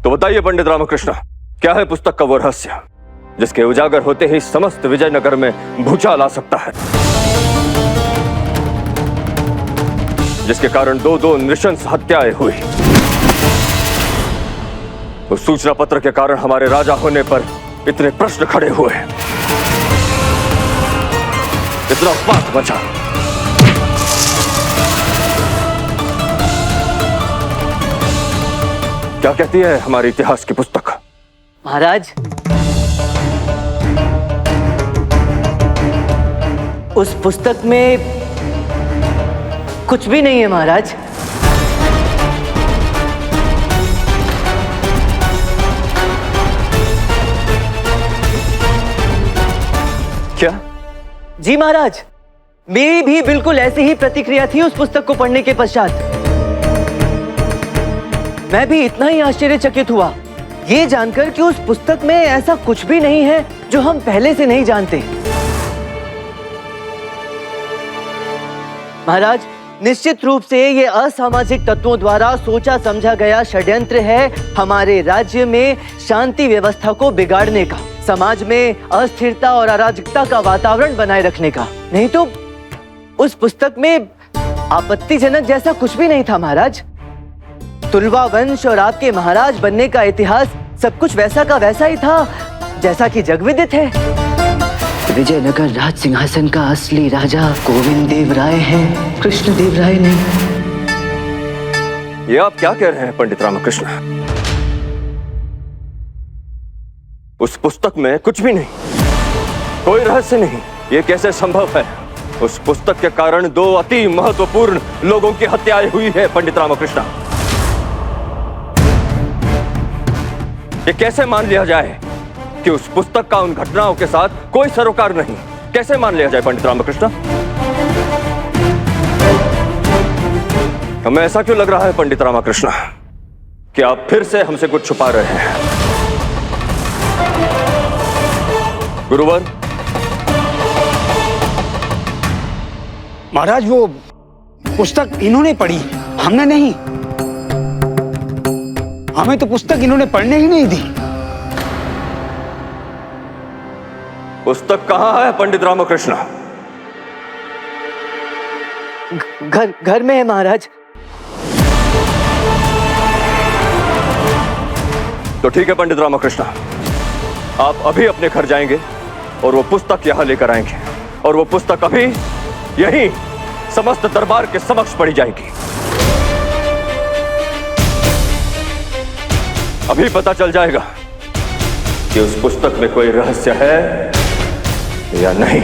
तो बताइए पंडित रामकृष्ण, क्या है पुस्तक का वो रहस्य जिसके उजागर होते ही समस्त विजयनगर में भूचाल आ सकता है, जिसके कारण दो नृशंस हत्याएं हुई। उस सूचना पत्र के कारण हमारे राजा होने पर इतने प्रश्न खड़े हुए, इतना उत्पात मचा। क्या कहती है हमारे इतिहास की पुस्तक? महाराज, उस पुस्तक में कुछ भी नहीं है महाराज। क्या? जी महाराज, मेरी भी बिल्कुल ऐसी ही प्रतिक्रिया थी उस पुस्तक को पढ़ने के पश्चात। मैं भी इतना ही आश्चर्यचकित हुआ ये जानकर कि उस पुस्तक में ऐसा कुछ भी नहीं है जो हम पहले से नहीं जानते। महाराज, निश्चित रूप से ये असामाजिक तत्वों द्वारा सोचा समझा गया षड्यंत्र है हमारे राज्य में शांति व्यवस्था को बिगाड़ने का, समाज में अस्थिरता और अराजकता का वातावरण बनाए रखने का। नहीं तो उस पुस्तक में आपत्तिजनक जैसा कुछ भी नहीं था महाराज। तुलवा वंश और आपके महाराज बनने का इतिहास सब कुछ वैसा का वैसा ही था जैसा कि जगविदित है। विजयनगर राज सिंहासन का असली राजा गोविंद देव राय है, कृष्ण देव राय नहीं। ये आप क्या कह रहे हैं पंडित रामकृष्ण? उस पुस्तक में कुछ भी नहीं, कोई रहस्य नहीं। ये कैसे संभव है? उस पुस्तक के कारण दो अति महत्वपूर्ण लोगों की हत्याएं हुई है पंडित रामकृष्ण। ये कैसे मान लिया जाए कि उस पुस्तक का उन घटनाओं के साथ कोई सरोकार नहीं? कैसे मान लिया जाए पंडित रामकृष्ण? हमें ऐसा क्यों लग रहा है पंडित रामकृष्ण कि आप फिर से हमसे कुछ छुपा रहे हैं? गुरुवर, महाराज वो पुस्तक इन्होंने पढ़ी, हमने नहीं। हमें तो पुस्तक इन्होंने पढ़ने ही नहीं दी। पुस्तक कहाँ है पंडित रामकृष्ण? घर में है महाराज। तो ठीक है पंडित रामकृष्ण, आप अभी अपने घर जाएंगे और वो पुस्तक यहां लेकर आएंगे, और वो पुस्तक अभी यहीं समस्त दरबार के समक्ष पढ़ी जाएगी। अभी पता चल जाएगा कि उस पुस्तक में कोई रहस्य है या नहीं।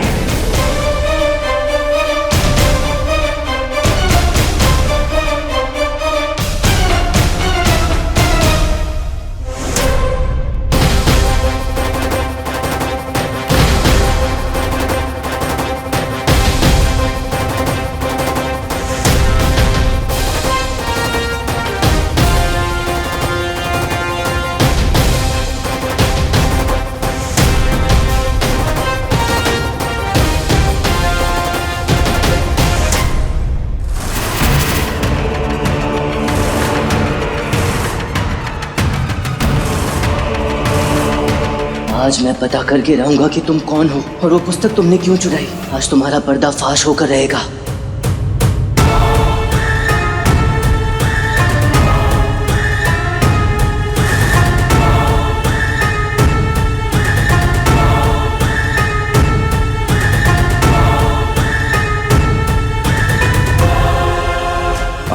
आज मैं पता करके रहूंगा कि तुम कौन हो और वो पुस्तक तुमने क्यों चुराई। आज तुम्हारा पर्दाफाश होकर रहेगा।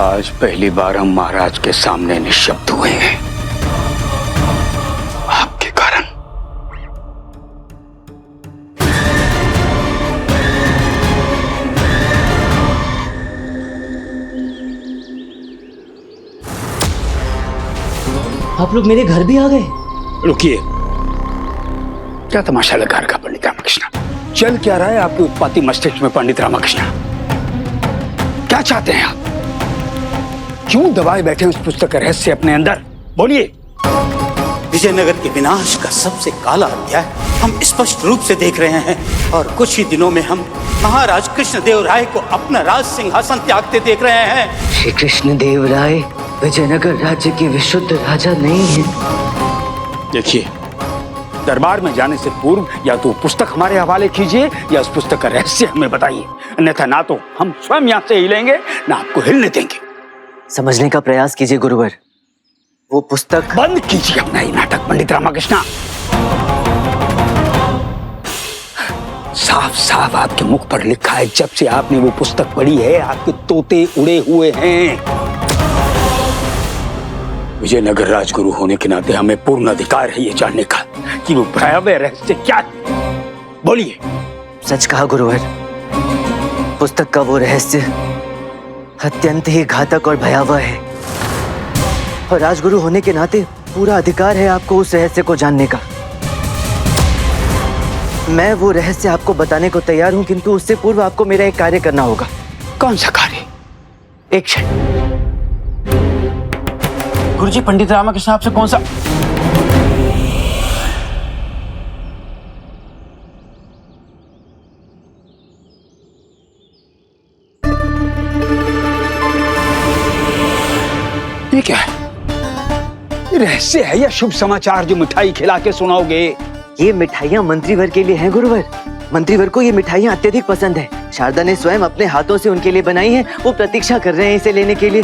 आज पहली बार हम महाराज के सामने निशब्द हुए हैं, आपके कारण। आप लोग मेरे घर भी आ गए? रुकिए, क्या तमाशा लगा रखा पंडित रामकृष्ण? चल क्या रहा है आपके उत्पाती मस्तिष्क में पंडित रामकृष्ण? क्या चाहते हैं आप? क्यों दबाए बैठे उस पुस्तक का रहस्य अपने अंदर? बोलिए। विजयनगर के विनाश का सबसे काला अध्याय हम स्पष्ट रूप से देख रहे हैं, और कुछ ही दिनों में हम महाराज कृष्णदेव राय को अपना राज सिंहासन त्यागते देख रहे हैं। श्री कृष्णदेव राय विजयनगर राज्य के विशुद्ध राजा नहीं है। देखिए, दरबार में जाने से पूर्व या तो पुस्तक हमारे हवाले कीजिए या उस पुस्तक का रहस्य हमें बताइए, अन्यथा ना तो हम स्वयं यहाँ से हिलेंगे ना आपको हिलने देंगे। समझने का प्रयास कीजिए गुरुवर। वो पुस्तक बंद कीजिए अपना ये नाटक पंडित रामाकृष्णा। साफ साफ आपके मुख पर लिखा है, जब से आपने वो पुस्तक पढ़ी है आपके तोते उड़े हुए हैं। विजयनगर राजगुरु होने के नाते हमें पूर्ण अधिकार है ये जानने का कि वो भयावह रहस्य क्या है। बोलिए। सच कहा गुरुवर, पुस्तक का वो रहस्य अत्यंत ही घातक और भयावह है, और राजगुरु होने के नाते पूरा अधिकार है आपको उस रहस्य को जानने का। मैं वो रहस्य आपको बताने को तैयार हूं, किंतु उससे पूर्व आपको मेरा एक कार्य करना होगा। कौन सा कार्य? एक क्षण। गुरुजी, पंडित रामाकृष्ण आपसे कौन सा? ये क्या है? ये रहस्य है या शुभ समाचार जो मिठाई खिला के सुनाओगे? ये मिठाइयाँ मंत्रीवर के लिए हैं गुरुवर। मंत्रीवर को ये मिठाइयाँ अत्यधिक पसंद है। शारदा ने स्वयं अपने हाथों से उनके लिए बनाई हैं। वो प्रतीक्षा कर रहे हैं इसे लेने के लिए।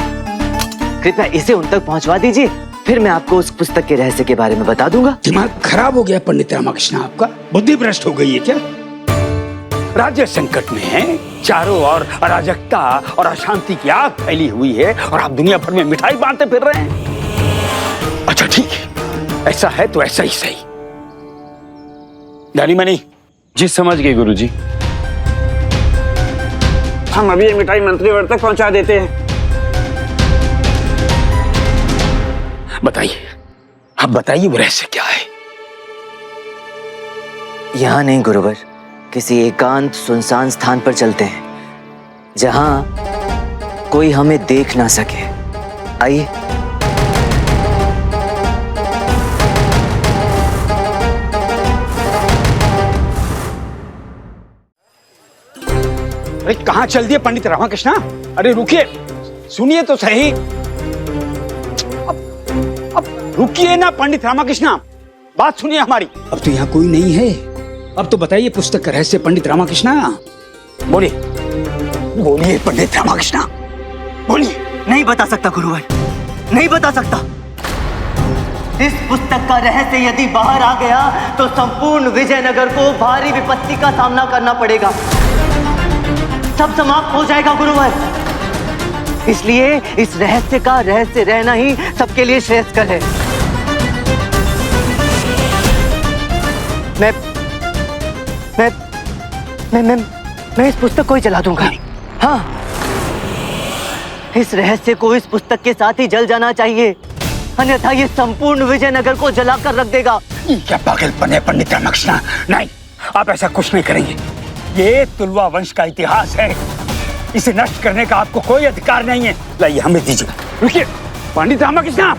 कृपया इसे उन तक पहुंचवा दीजिए, फिर मैं आपको उस पुस्तक के रहस्य के बारे में बता दूंगा। दिमाग खराब हो गया पंडित रामाकृष्ण आपका? बुद्धि भ्रष्ट हो गई है क्या? राज्य संकट में है, चारों ओर अराजकता और अशांति की आग फैली हुई है और आप दुनिया भर में मिठाई बांटते फिर रहे हैं। अच्छा ठीक है, ऐसा है तो ऐसा ही सही। जानी मनी जी समझ गए गुरुजी। हम अभी ये मिठाई मंत्रीवर तक पहुंचा देते हैं। बताइए, अब बताइए वो रहस्य क्या है? यहाँ नहीं गुरुवर, किसी एकांत सुनसान स्थान पर चलते हैं जहां कोई हमें देख ना सके। आइए। अरे कहाँ चल दिए पंडित रामाकृष्ण? अरे रुकिए, सुनिए तो सही। अब रुकिए ना पंडित रामाकृष्ण, बात सुनिए हमारी। अब तो यहाँ कोई नहीं है, अब तो बताइए पुस्तक का रहस्य पंडित रामाकृष्ण। बोलिए बोलिए पंडित रामाकृष्ण, बोलिए। नहीं बता सकता गुरुवर, नहीं बता सकता। इस पुस्तक का रहस्य यदि बाहर आ गया तो संपूर्ण विजयनगर को भारी विपत्ति का सामना करना पड़ेगा। सब समाप्त हो जाएगा गुरुवर। इसलिए इस रहस्य का रहस्य रहना ही सबके लिए श्रेयस्कर है। मैं इस पुस्तक को ही जला दूंगा। हाँ, इस रहस्य को इस पुस्तक के साथ ही जल जाना चाहिए, अन्यथा ये संपूर्ण विजयनगर को जलाकर रख देगा। ये क्या पागलपन है पंडित रामाकृष्ण? नहीं, आप ऐसा कुछ नहीं करेंगे। ये तुलवा वंश का इतिहास है, इसे नष्ट करने का आपको कोई अधिकार नहीं है। लाइए हमें दीजिए। रुकिए पंडित रामाकृष्ण,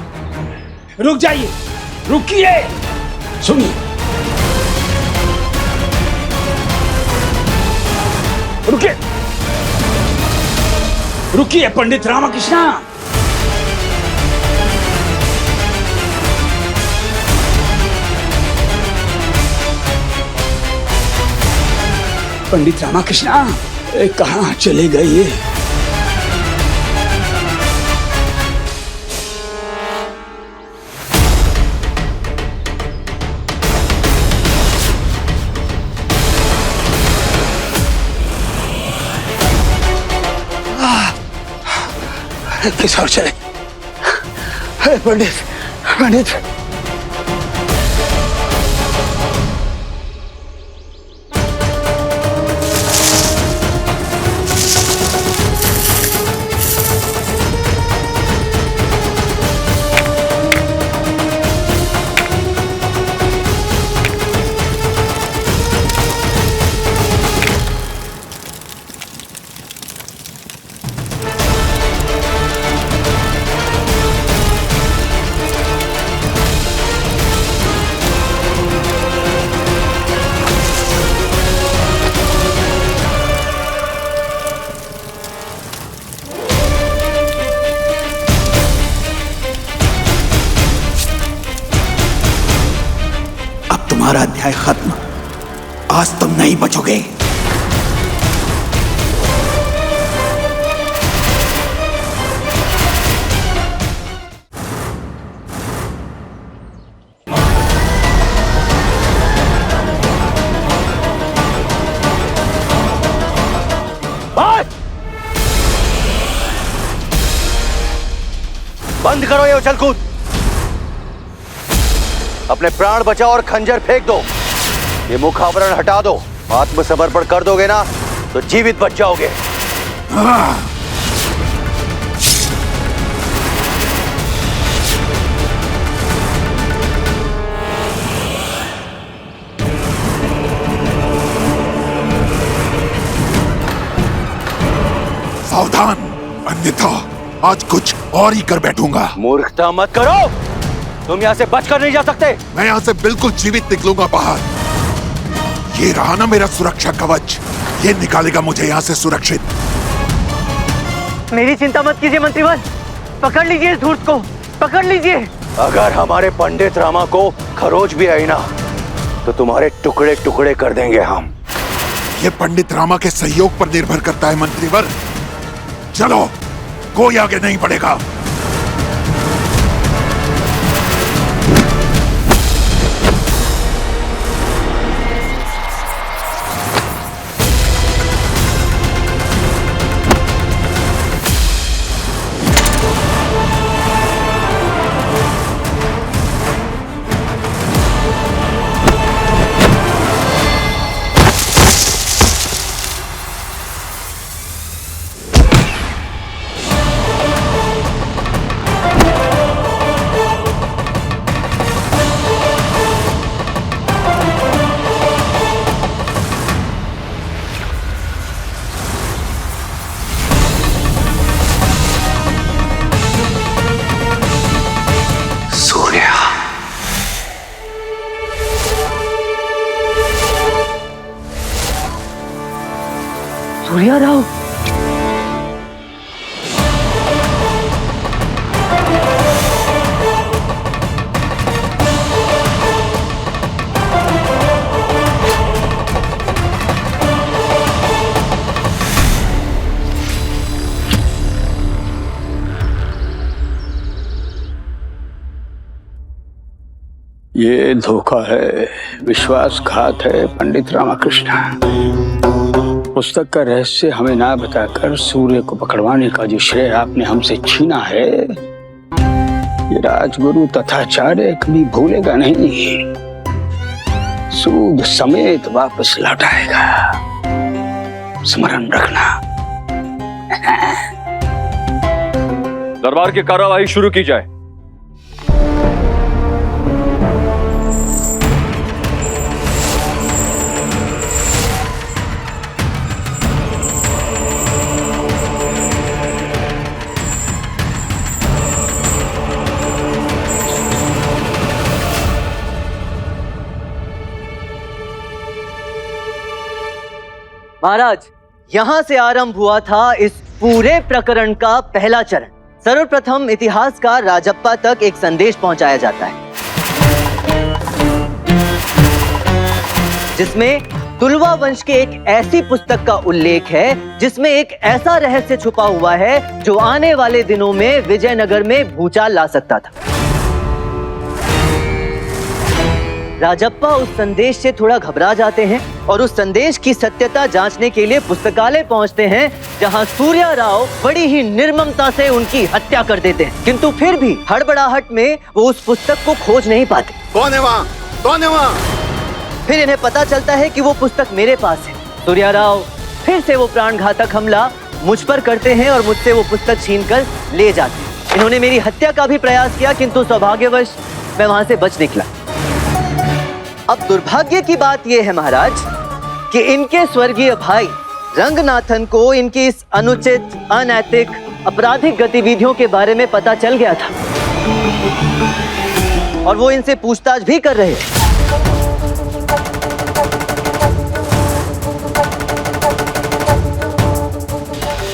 रुक जाइए, रुकिए, सुनिए। रुकिए रुकिए पंडित रामाकृष्ण, पंडित रामाकृष्ण कहाँ चले गए ये? किस ओर चले? पंडित पंडित तुम्हारा अध्याय खत्म। आज तुम नहीं बचोगे। बंद करो ये उछल कूद। अपने प्राण बचाओ और खंजर फेंक दो। ये मुखावरण हटा दो। आत्मसमर्पण कर दोगे ना तो जीवित बच जाओगे। सावधान, अन्यथा आज कुछ और ही कर बैठूंगा। मूर्खता मत करो। तुम यहाँ से बचकर नहीं जा सकते। मैं यहाँ से बिल्कुल जीवित निकलूंगा बाहर। ये रहा ना मेरा सुरक्षा कवच, ये निकालेगा मुझे यहाँ से सुरक्षित। मेरी चिंता मत कीजिए मंत्रीवर। पकड़ लीजिए इस धूर्त को, पकड़ लीजिए। अगर हमारे पंडित रामा को खरोच भी आई ना तो तुम्हारे टुकड़े टुकड़े कर देंगे हम। ये पंडित रामा के सहयोग पर निर्भर करता है मंत्रीवर। चलो, कोई आगे नहीं बढ़ेगा। सूर्या राव, ये धोखा है, विश्वासघात है पंडित रामाकृष्ण। पुस्तक का रहस्य हमें ना बताकर सूर्य को पकड़वाने का जो श्रेय आपने हमसे छीना है, ये राजगुरु तथाचार्य कभी भूलेगा नहीं। सूद समेत वापस लौटाएगा, स्मरण रखना। दरबार की कार्रवाई शुरू की जाए। महाराज, यहां से आरंभ हुआ था इस पूरे प्रकरण का पहला चरण। सर्वप्रथम इतिहासकार राजप्पा तक एक संदेश पहुंचाया जाता है जिसमें तुलवा वंश के एक ऐसी पुस्तक का उल्लेख है जिसमें एक ऐसा रहस्य छुपा हुआ है जो आने वाले दिनों में विजयनगर में भूचाल ला सकता था। राजप्पा उस संदेश से थोड़ा घबरा जाते हैं और उस संदेश की सत्यता जांचने के लिए पुस्तकालय पहुंचते हैं, जहां सूर्या राव बड़ी ही निर्ममता से उनकी हत्या कर देते हैं। किंतु फिर भी हड़बड़ाहट में वो उस पुस्तक को खोज नहीं पाते। कौन है वहाँ? कौन है वहाँ? फिर इन्हें पता चलता है कि वो पुस्तक मेरे पास है। सूर्या राव फिर से वो प्राणघातक हमला मुझ पर करते हैं और मुझसे वो पुस्तक छीनकर ले जाते हैं। इन्होंने मेरी हत्या का भी प्रयास किया, किंतु सौभाग्यवश मैं वहां से बच निकला। अब दुर्भाग्य की बात यह है महाराज कि इनके स्वर्गीय भाई रंगनाथन को इनकी इस अनुचित, अनैतिक, आपराधिक गतिविधियों के बारे में पता चल गया था और वो इनसे पूछताछ भी कर रहे हैं।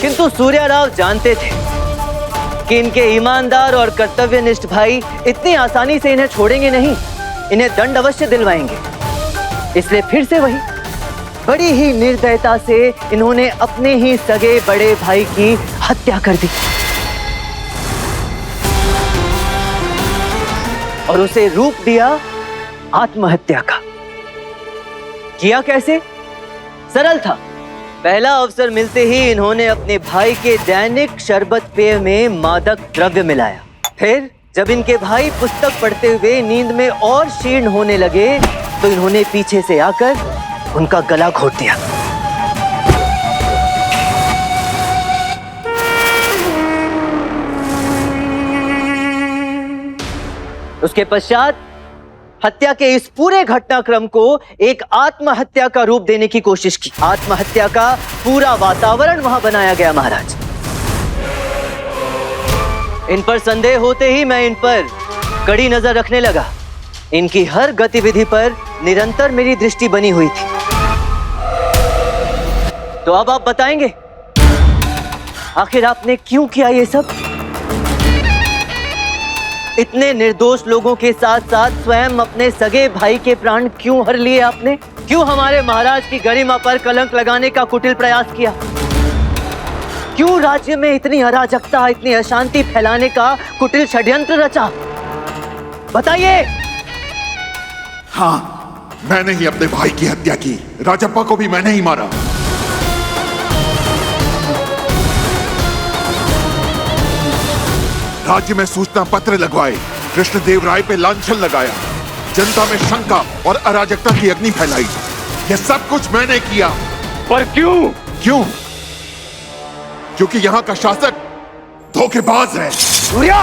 किंतु सूर्या राव जानते थे कि इनके ईमानदार और कर्तव्यनिष्ठ भाई इतनी आसानी से इन्हें छोड़ेंगे नहीं, इन्हें दंड अवश्य दिलवाएंगे। इसलिए फिर से वही बड़ी ही निर्दयता से इन्होंने अपने ही सगे बड़े भाई की हत्या कर दी और उसे रूप दिया आत्महत्या का। किया कैसे? सरल था। पहला अवसर मिलते ही इन्होंने अपने भाई के दैनिक शरबत पेय में मादक द्रव्य मिलाया। फिर जब इनके भाई पुस्तक पढ़ते हुए नींद में और क्षीण होने लगे तो इन्होंने पीछे से आकर उनका गला घोट दिया। उसके पश्चात हत्या के इस पूरे घटनाक्रम को एक आत्महत्या का रूप देने की कोशिश की। आत्महत्या का पूरा वातावरण वहां बनाया गया महाराज। इन पर संदेह होते ही मैं इन पर कड़ी नजर रखने लगा। इनकी हर गतिविधि पर निरंतर मेरी दृष्टि बनी हुई थी। तो अब आप बताएंगे आखिर आपने क्यों किया ये सब? इतने निर्दोष लोगों के साथ साथ स्वयं अपने सगे भाई के प्राण क्यों हर लिए आपने? क्यों हमारे महाराज की गरिमा पर कलंक लगाने का कुटिल प्रयास किया? क्यों राज्य में इतनी अराजकता, इतनी अशांति फैलाने का कुटिल षड्यंत्र रचा? बताइए। हाँ, मैंने ही अपने भाई की हत्या की। राजप्पा को भी मैंने ही मारा। राज्य में सूचना पत्र लगवाए, कृष्णदेव राय पे लांछन लगाया, जनता में शंका और अराजकता की अग्नि फैलाई। यह सब कुछ मैंने किया। पर क्यों? क्यों? क्योंकि यहाँ का शासक धोखेबाज है। सूर्या!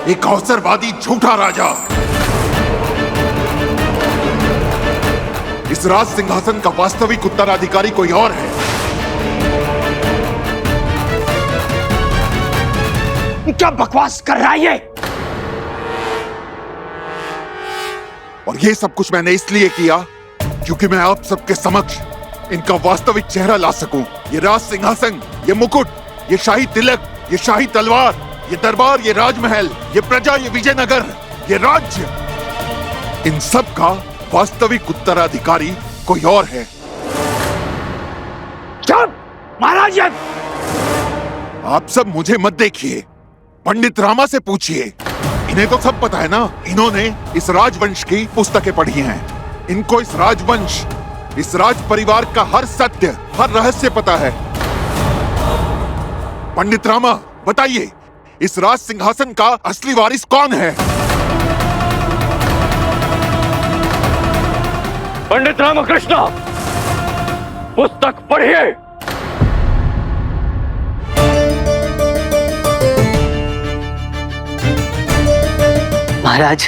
एक अवसरवादी झूठा राजा। इस राज सिंहासन का वास्तविक उत्तराधिकारी कोई और है। क्या बकवास कर रहा है ये? और ये सब कुछ मैंने इसलिए किया क्योंकि मैं आप सबके समक्ष इनका वास्तविक चेहरा ला सकूं। ये राज सिंहासन, ये मुकुट, ये शाही तिलक, ये शाही तलवार, ये दरबार, ये राजमहल, ये प्रजा, ये विजयनगर, ये राज्य, इन सब का वास्तविक उत्तराधिकारी कोई और है। चुप! महाराज! आप सब मुझे मत देखिए, पंडित रामा से पूछिए। इन्हें तो सब पता है ना। इन्होंने इस राजवंश की पुस्तकें पढ़ी हैं। इनको इस राजवंश, इस राज परिवार का हर सत्य, हर रहस्य पता है। पंडित रामा, बताइए, इस राज सिंहासन का असली वारिस कौन है? पंडित रामकृष्ण, पुस्तक पढ़िए। महाराज,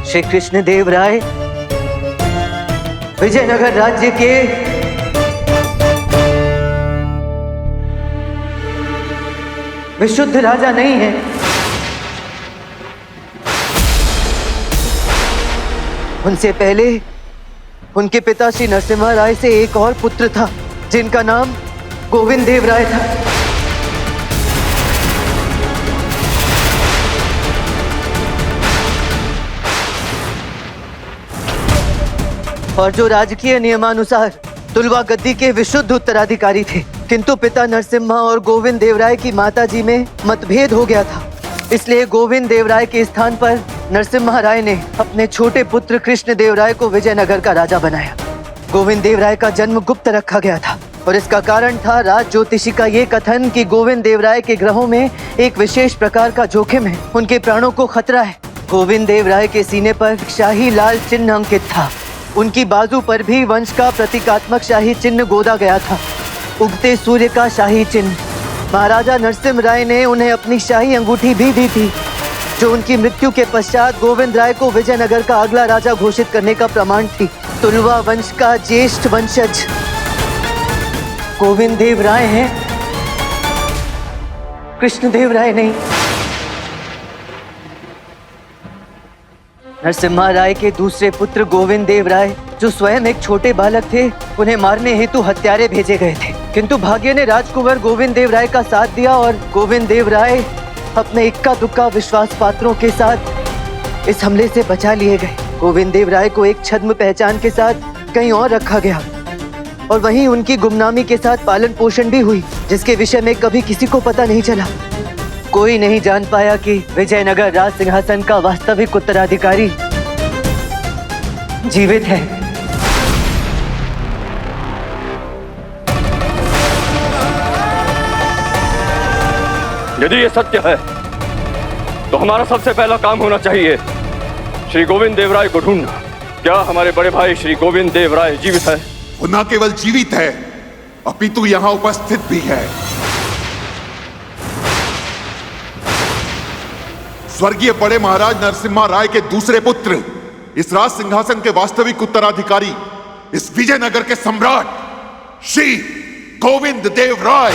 श्री कृष्णदेव राय विजयनगर राज्य के विशुद्ध राजा नहीं है। उनसे पहले उनके पिता श्री नरसिम्हा राय से एक और पुत्र था जिनका नाम गोविंद देव राय था। और जो राजकीय नियमानुसार तुलवा गद्दी के विशुद्ध उत्तराधिकारी थे, किंतु पिता नरसिम्हा और गोविंद देवराय की माताजी में मतभेद हो गया था। इसलिए गोविंद देवराय के स्थान पर नरसिम्हा राय ने अपने छोटे पुत्र कृष्ण देवराय को विजयनगर का राजा बनाया। गोविंद देवराय का जन्म गुप्त रखा गया था और इसका कारण था राज ज्योतिषी का ये कथन कि गोविंद देवराय के ग्रहों में एक विशेष प्रकार का जोखिम है, उनके प्राणों को खतरा है। गोविंद देवराय के सीने पर शाही लाल चिन्ह अंकित था। उनकी बाजू पर भी वंश का प्रतीकात्मक शाही चिन्ह गोदा गया था, उगते सूर्य का शाही चिन्ह। महाराजा नरसिम्हा राय ने उन्हें अपनी शाही अंगूठी भी दी थी, जो उनकी मृत्यु के पश्चात गोविंद राय को विजयनगर का अगला राजा घोषित करने का प्रमाण थी। तुलवा वंश का ज्येष्ठ वंशज गोविंद देव राय हैं, कृष्णदेव राय नहीं। नरसिम्हा राय के दूसरे पुत्र गोविंद देव राय, जो स्वयं एक छोटे बालक थे, उन्हें मारने हेतु हत्यारे भेजे गए थे, किंतु भाग्य ने राजकुंवर गोविंद देव राय का साथ दिया और गोविंद देव राय अपने इक्का दुक्का विश्वास पात्रों के साथ इस हमले से बचा लिए गए। गोविंद देव राय को एक छद्म पहचान के साथ कहीं और रखा गया और वहीं उनकी गुमनामी के साथ पालन पोषण भी हुई, जिसके विषय में कभी किसी को पता नहीं चला। कोई नहीं जान पाया कि विजयनगर राज सिंहासन का वास्तविक उत्तराधिकारी जीवित है। यदि ये सत्य है तो हमारा सबसे पहला काम होना चाहिए श्री गोविंद देव राय को ढूंढना। क्या हमारे बड़े भाई श्री गोविंद देव राय जीवित है? वो न केवल जीवित है, अपितु यहाँ उपस्थित भी है। स्वर्गीय बड़े महाराज नरसिम्हा राय के दूसरे पुत्र, इस राज सिंहासन के वास्तविक उत्तराधिकारी, इस विजयनगर के सम्राट श्री गोविंद देव राय।